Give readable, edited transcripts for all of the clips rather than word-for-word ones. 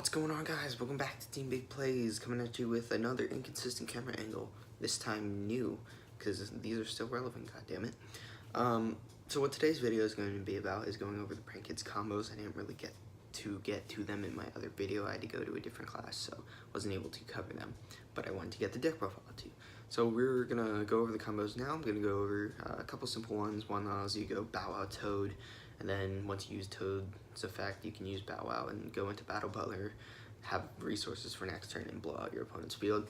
What's going on, guys? Welcome back to Team Big Plays, coming at you with another inconsistent camera angle, this time new, because these are still relevant, goddammit. So what today's video is going to be about is going over the Prank Kids combos. I didn't really get to them in my other video. I had to go to a different class, so wasn't able to cover them, but I wanted to get the deck profile too. So we're gonna go over the combos now. I'm gonna go over a couple simple ones. One allows you to go Bow Wow Toad, and then once you use Toad's effect, you can use Bow Wow and go into Battle Butler, have resources for next turn, and blow out your opponent's field.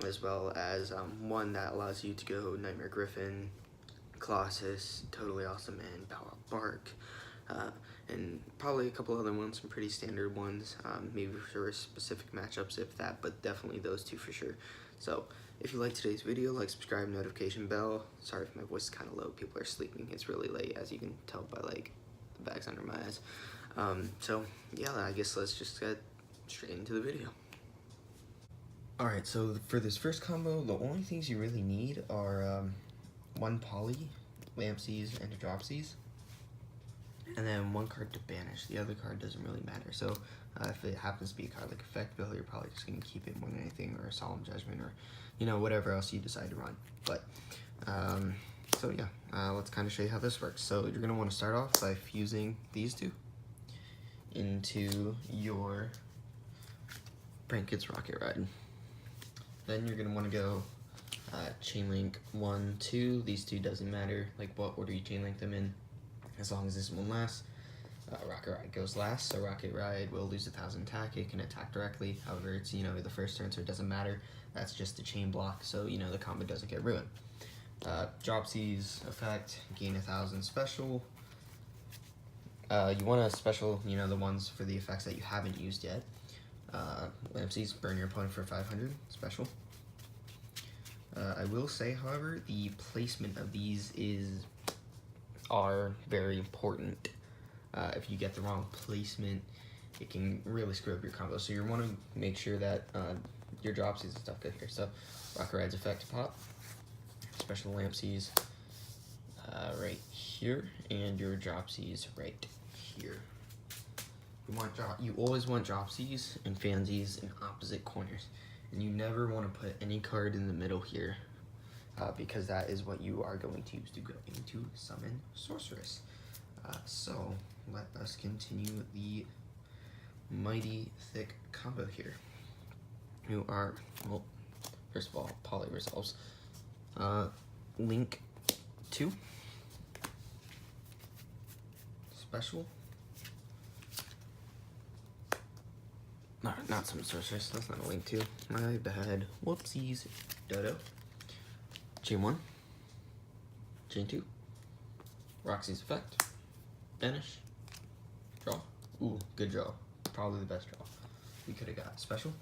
As well as one that allows you to go Nightmare Gryphon, Colossus, Toadally, Awsome, and Bow Wow Bark. And probably a couple other ones, some pretty standard ones, maybe for specific matchups if that, but definitely those two for sure. So if you like today's video, like, subscribe, notification bell. Sorry if my voice is kind of low, people are sleeping, it's really late, as you can tell by like the bags under my eyes. So yeah, I guess let's just get straight into the video. Alright, so for this first combo, the only things you really need are one Poly, Lampsies, and a Dropsies, and then one card to banish. The other card doesn't really matter, so if it happens to be a card like Effect Bill, you're probably just going to keep it more than anything, or a Solemn Judgment, or, you know, whatever else you decide to run. But, so yeah, let's kind of show you how this works. So you're going to want to start off by fusing these two into your Prank Kids Rocket Ride. Then you're going to want to go chain link 1, 2. These two doesn't matter, like what order you chain link them in, as long as this one lasts. Rocket Ride goes last, so Rocket Ride will lose 1,000 attack. It can attack directly, however, it's, you know, the first turn, so it doesn't matter. That's just a chain block, so, you know, the combo doesn't get ruined. Dropsies effect, gain 1,000 special. You want to special, you know, the ones for the effects that you haven't used yet. Lampsies, burn your opponent for 500 special. I will say, however, the placement of these are very important. If you get the wrong placement, it can really screw up your combo. So you want to make sure that your Dropsies and stuff go here. So Rocket Ride's effect pop, special Lampsies right here, and your Dropsies right here. You always want Dropsies and Fansies in opposite corners, and you never want to put any card in the middle here, because that is what you are going to use to go into Summon Sorceress. So let us continue the mighty thick combo here. You are, well, first of all, Poly resolves. Link 2. Special. No, not Summon Sorceress, that's not a Link 2. My bad. Whoopsies. Dodo. Chain 1. Chain 2. Roxy's effect. Banish. Draw. Ooh, good draw. Probably the best draw we could have got. Special.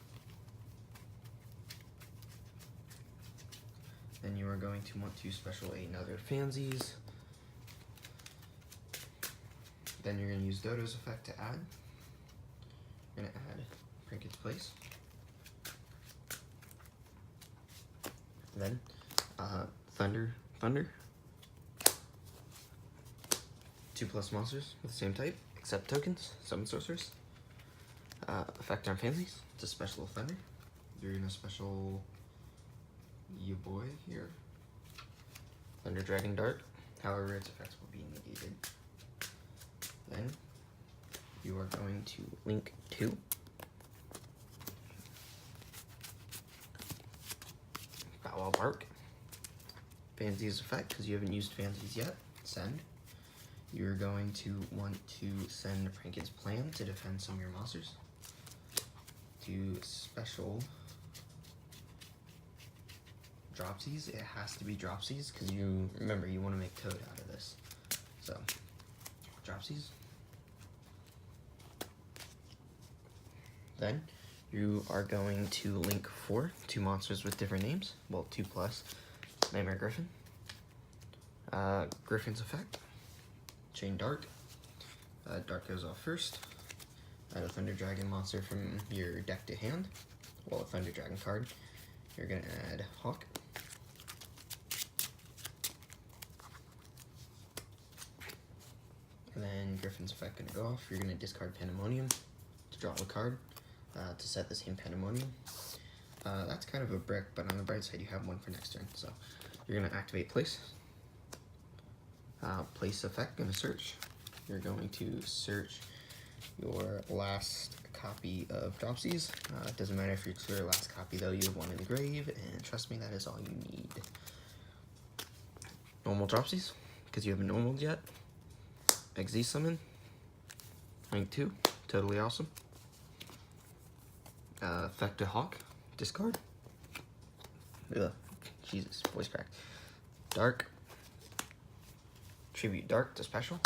Then you are going to want to special another Fansies. Then you're going to use Dodo's effect to add. You're going to add Prank Kids Place. Then Thunder. 2+ monsters with the same type, except tokens, Summon Sorceress. Effect on Fansies, it's a special Thunder. You're gonna special your boy here. Thunder Dragon Dart, however its effects will be negated. Then you are going to link 2. Bow Wow Bark. Fansies effect, because you haven't used Fansies yet. Send. You're going to want to send Prank Kids Plan to defend some of your monsters. To special Dropsies, it has to be Dropsies, because you remember you want to make Toad out of this. So, Dropsies. Then you are going to link 4, 2 monsters with different names. Well, 2+. Nightmare Gryphon. Gryphon's effect. Chain Dark. Dark goes off first. Add a Thunder Dragon monster from your deck to hand. Well, a Thunder Dragon card. You're going to add Hawk. And then Gryphon's effect going to go off. You're going to discard Pandemonium to draw a card. to set the same Pandemonium. That's kind of a brick, but on the bright side you have one for next turn. So you're going to activate place. Place effect, going to search. You're going to search your last copy of Dropsies. It doesn't matter if it's your last copy though, you have one in the grave, and trust me, that is all you need. Normal Dropsies, because you haven't normaled yet. XZ summon. Rank 2, Totally Awesome. Effect to Hawk, discard. Ugh, Jesus, voice crack. Dark. Tribute Dark to special.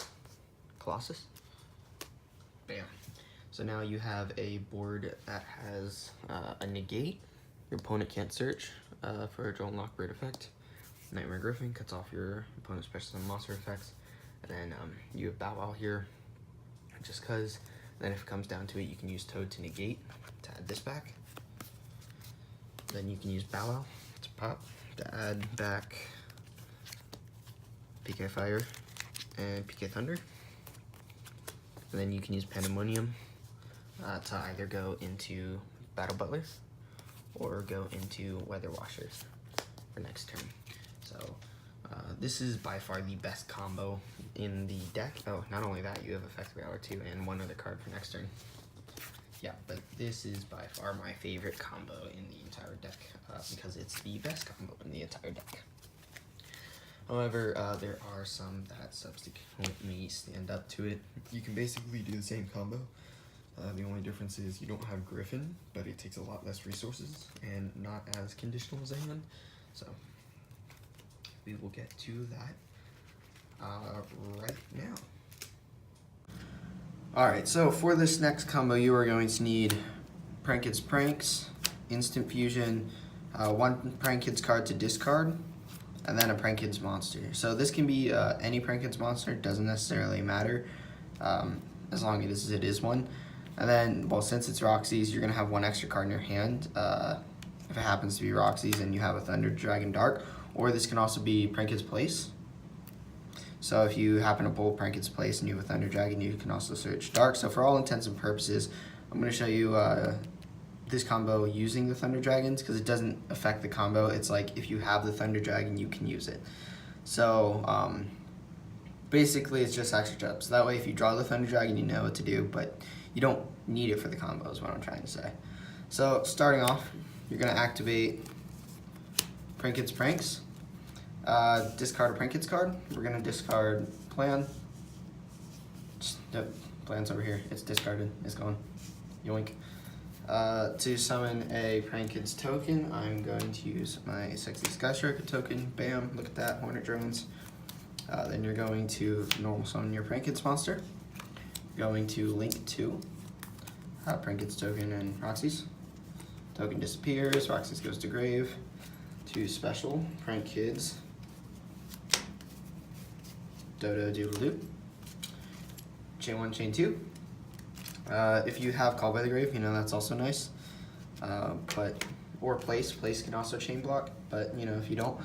Colossus. Bam. So now you have a board that has a negate. Your opponent can't search for a draw and lock bird effect. Nightmare Gryphon cuts off your opponent's special summon monster effects. And then you have Bow Wow here, just cause. Then if it comes down to it, you can use Toad to negate to add this back. Then you can use Bow Wow to pop to add back PK Fire and PK Thunder. And then you can use Pandemonium to either go into Battle Butler or go into Weather Washers for next turn. So this is by far the best combo in the deck. Oh, not only that, you have Effective Hour too, and one other card for next turn. Yeah, but this is by far my favorite combo in the entire deck because it's the best combo in the entire deck. However, there are some that subsequently stand up to it. You can basically do the same combo. The only difference is you don't have Gryphon, but it takes a lot less resources and not as conditional as Aeon. So we will get to that right now. Alright, so for this next combo, you are going to need Prank Kids Pranks, Instant Fusion, one Prank Kids card to discard, and then a Prank Kids monster. So this can be any Prank Kids monster, doesn't necessarily matter, as long as it is one. And then, well, since it's Roxy's, you're going to have one extra card in your hand, if it happens to be Roxy's and you have a Thunder Dragon Dark, or this can also be Prank Kids Place. So if you happen to pull Prank Kids Place and you have a Thunder Dragon, you can also search Dark. So for all intents and purposes, I'm going to show you this combo using the Thunder Dragons, because it doesn't affect the combo. It's like if you have the Thunder Dragon, you can use it. So basically it's just extra jumps. That way if you draw the Thunder Dragon, you know what to do, but you don't need it for the combo is what I'm trying to say. So starting off, you're going to activate Prank Kids Pranks. Discard a Prank Kids card. We're going to discard Plan. Yep, Plan's over here. It's discarded. It's gone. Yoink. To summon a Prank Kids token, I'm going to use my Sexy Sky Striker token. Bam, look at that, Hornet Drones. Then you're going to normal summon your Prank Kids monster. Going to link to Prank Kids token and Roxy's. Token disappears, Roxy's goes to grave. To special, Prank Kids. Dodo Doodle Doo. Chain 1, Chain 2. If you have Call by the Grave, you know that's also nice. Or Place can also chain block, but you know if you don't,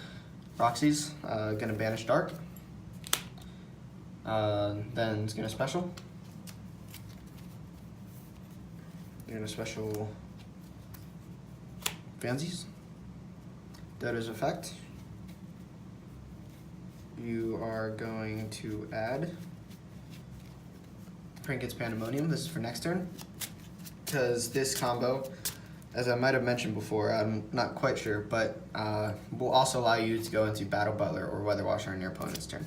Roxy's gonna banish Dark. Then it's gonna special. You're gonna special Fansies. Dodo's effect. You are going to add Prank Kids Pandemonium. This is for next turn, because this combo, as I might have mentioned before, I'm not quite sure, but will also allow you to go into Battle Butler or Weather Washer on your opponent's turn.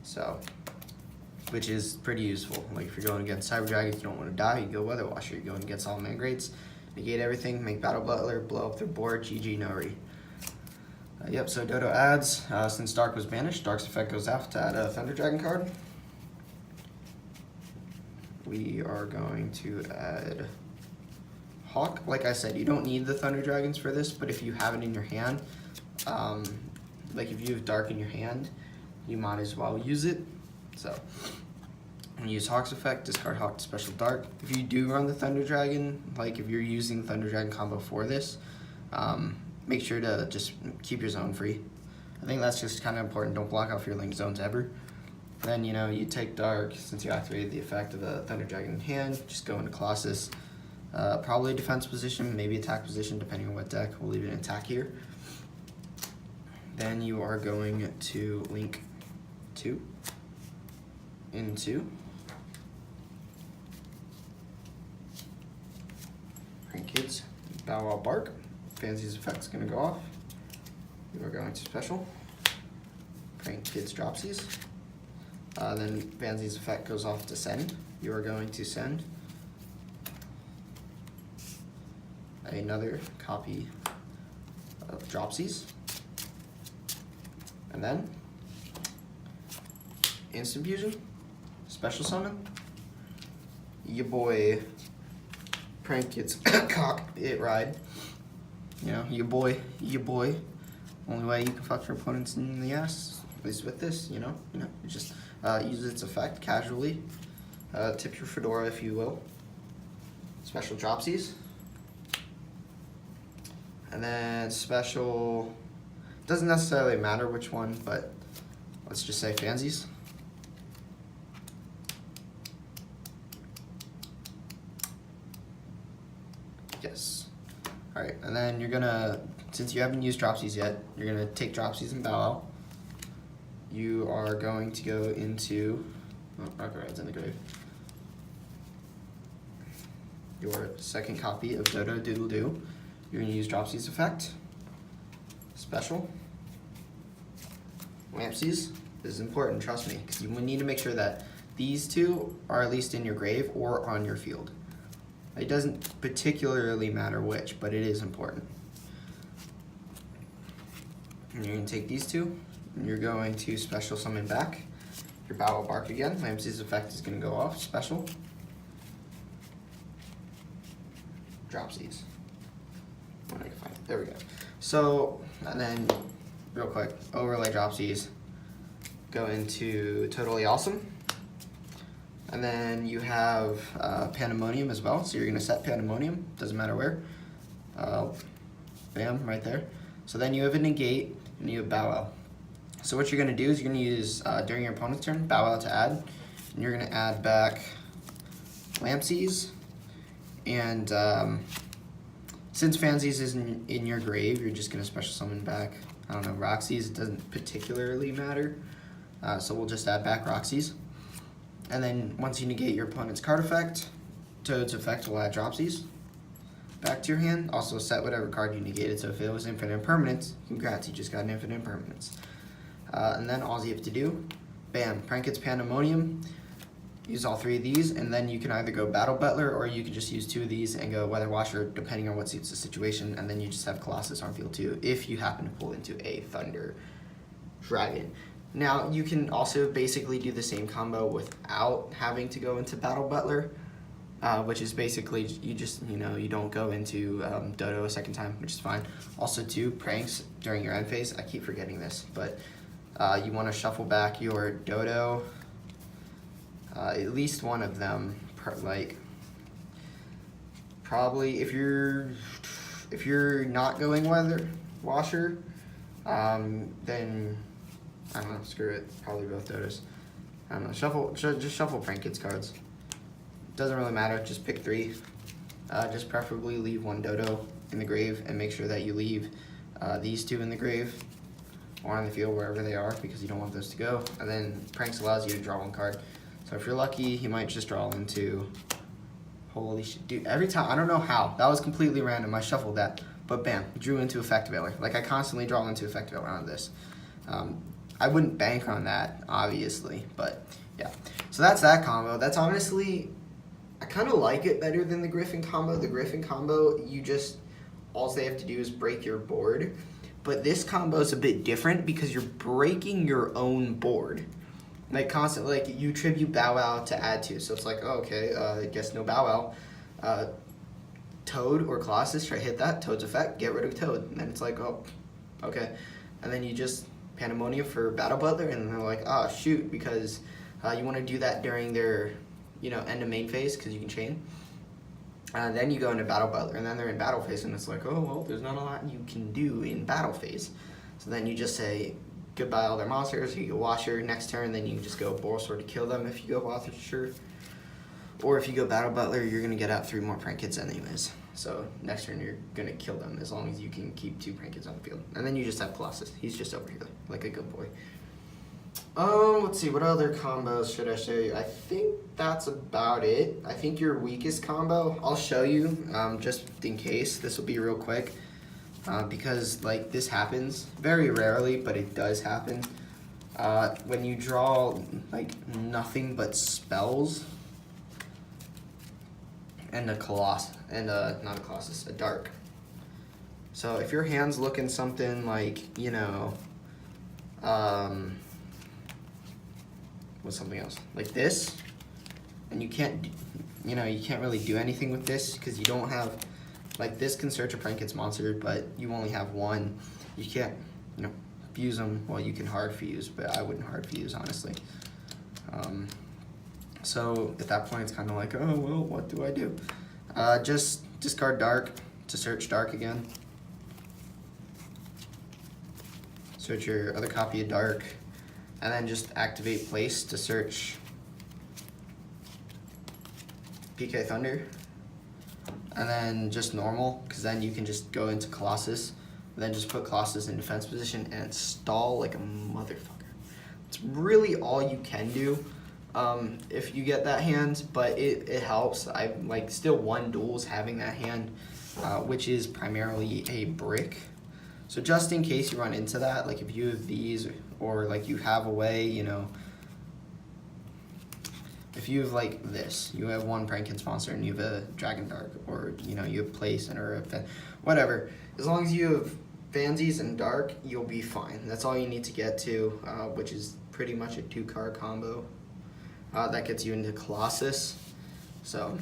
So, which is pretty useful. Like if you're going against Cyber Dragons, you don't want to die, you go Weather Washer. You're going against all Mangrates, negate everything, make Battle Butler, blow up their board, GG, no re. Yep, so Dodo adds, since Dark was banished, Dark's effect goes off to add a Thunder Dragon card. We are going to add Hawk. Like I said, you don't need the Thunder Dragons for this, but if you have it in your hand, like if you have Dark in your hand, you might as well use it. So, I'm going to use Hawk's effect, discard Hawk to special Dark. If you do run the Thunder Dragon, like if you're using the Thunder Dragon combo for this, make sure to just keep your zone free. I think that's just kind of important. Don't block off your link zones ever. Then, you know, you take Dark, since you activated the effect of the Thunder Dragon in hand, just go into Colossus, Probably defense position, maybe attack position, depending on what deck. We'll leave it in attack here. Then you are going to link 2 into Kids, Bow Wow Bark. Fancy's effect's gonna go off. You are going to special. Prank Kids Dropsies. Then Fancy's effect goes off to send. You are going to send another copy of Dropsies. And then Instant Fusion, Special Summon, your boy Prank Kids Cock It Ride. You know, your boy. Only way you can fuck your opponents in the ass is with this, you know, just use its effect casually. Tip your fedora, if you will. Special Dropsies. And then special, doesn't necessarily matter which one, but let's just say Fansies. Yes. Alright, and then you're gonna, since you haven't used Dropsies yet, you're gonna take Dropsies and bow out. You are going to go into, okay, it's in the grave. Your second copy of Dodo Doodle Doo. You're gonna use Dropsies effect. Special. Lampsies. This is important, trust me, because you need to make sure that these two are at least in your grave or on your field. It doesn't particularly matter which, but it is important. And you're going to take these two, and you're going to special summon back your Bow Wow Bark again. Lampsies effect is going to go off. Special. Dropsies. When I can find it. There we go. So, and then, real quick, overlay Dropsies. Go into Toadally Awesome. And then you have Pandemonium as well. So you're going to set Pandemonium. Doesn't matter where. Bam, right there. So then you have a negate and you have Bow Wow. So what you're going to do is you're going to use, during your opponent's turn, Bow Wow to add. And you're going to add back Lampsies. And since Fansies is in your grave, you're just going to special summon back, I don't know, Roxy's. It doesn't particularly matter. So we'll just add back Roxy's. And then once you negate your opponent's card effect, Toad's effect will add Dropsies back to your hand. Also set whatever card you negated. So if it was infinite impermanence, congrats, you just got an infinite impermanence. And then all you have to do, bam, Prank Kids Pandemonium. Use all 3 of these, and then you can either go Battle Butler or you can just use 2 of these and go Weather Washer, depending on what suits the situation. And then you just have Colossus on field 2 if you happen to pull into a Thunder Dragon. Now, you can also basically do the same combo without having to go into Battle Butler, which is basically you just, you don't go into Dodo a second time, which is fine. Also, 2 pranks during your end phase. I keep forgetting this, but you want to shuffle back your Dodo, at least one of them, like probably if you're not going Weather Washer, then I don't know, screw it, probably both Dodos. I don't know, just shuffle Prank Kids cards. Doesn't really matter, just pick 3. Just preferably leave 1 Dodo in the grave and make sure that you leave these 2 in the grave or on the field, wherever they are, because you don't want those to go. And then Pranks allows you to draw 1 card. So if you're lucky, you might just draw into, holy shit, dude, every time, I don't know how, that was completely random, I shuffled that, but bam, drew into Effect Veiler. Like, I constantly draw into Effect Veiler on this. I wouldn't bank on that, obviously, but yeah. So that's that combo. That's honestly, I kind of like it better than the Gryphon combo. The Gryphon combo, all they have to do is break your board, but this combo is a bit different because you're breaking your own board. Like constantly, like you tribute Bow Wow to add to, so it's like, oh, okay, I guess no Bow Wow. Toad or Colossus, try to hit that, Toad's effect, get rid of Toad, and then it's like, oh, okay. And then you just Pandemonium for Battle Butler, and they're like, oh, shoot, because you want to do that during their, end of main phase, because you can chain. Then you go into Battle Butler, and then they're in battle phase, and it's like, oh, well, there's not a lot you can do in battle phase. So then you just say, goodbye all their monsters, you go Washer next turn, then you just go Boral Sword to kill them if you go Washer. Or if you go Battle Butler, you're going to get out 3 more prank hits anyways. So next turn you're going to kill them as long as you can keep 2 prank hits on the field. And then you just have Colossus. He's just over here like a good boy. Let's see, what other combos should I show you? I think that's about it. I think your weakest combo, I'll show you, just in case. This will be real quick, because like this happens very rarely, but it does happen. When you draw like nothing but spells and a Colossus, and not a Colossus, a Dark. So if your hand's looking something like, you know, what's something else like this, and you can't, you know, you can't really do anything with this because you don't have, like, this can search a prank its monster, but you only have 1. You can't, you know, fuse them. Well, you can hard fuse, but I wouldn't hard fuse, honestly. So at that point it's kind of like, oh well, what do I do? Just discard Dark to search Dark again. Search your other copy of Dark, and then just activate Place to search PK Thunder, and then just normal, because then you can just go into Colossus, and then just put Colossus in defense position and stall like a motherfucker. It's really all you can do if you get that hand, but it helps. I like still won duels having that hand, which is primarily a brick. So just in case you run into that, like if you have these, or like you have a way, you know, if you have like this, you have 1 prank hits monster and you have a Dragon Dark, or you know, you have Place and or whatever. As long as you have Fansies and Dark, you'll be fine. That's all you need to get to, which is pretty much a 2-card combo. That gets you into Colossus. So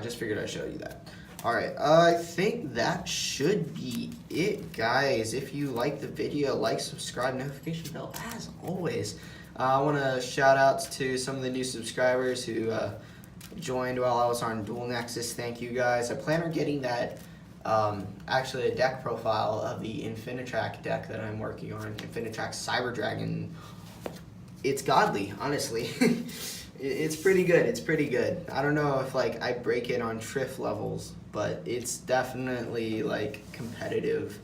just figured I'd show you that. Alright, I think that should be it, guys. If you like the video, like, subscribe, notification bell, as always. I want to shout out to some of the new subscribers who joined while I was on Dual Nexus. Thank you, guys. I plan on getting that, actually a deck profile of the Infinitrack deck that I'm working on, Infinitrack Cyber Dragon. It's godly, honestly. It's pretty good. It's pretty good. I don't know if like I break it on Triff levels, but it's definitely like competitive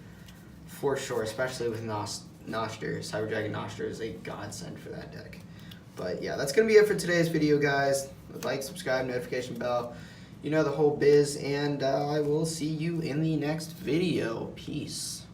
for sure, especially with Noster. Cyber Dragon Noster is a godsend for that deck. But yeah, that's gonna be it for today's video, guys. Like, subscribe, notification bell, you know the whole biz, and I will see you in the next video. Peace.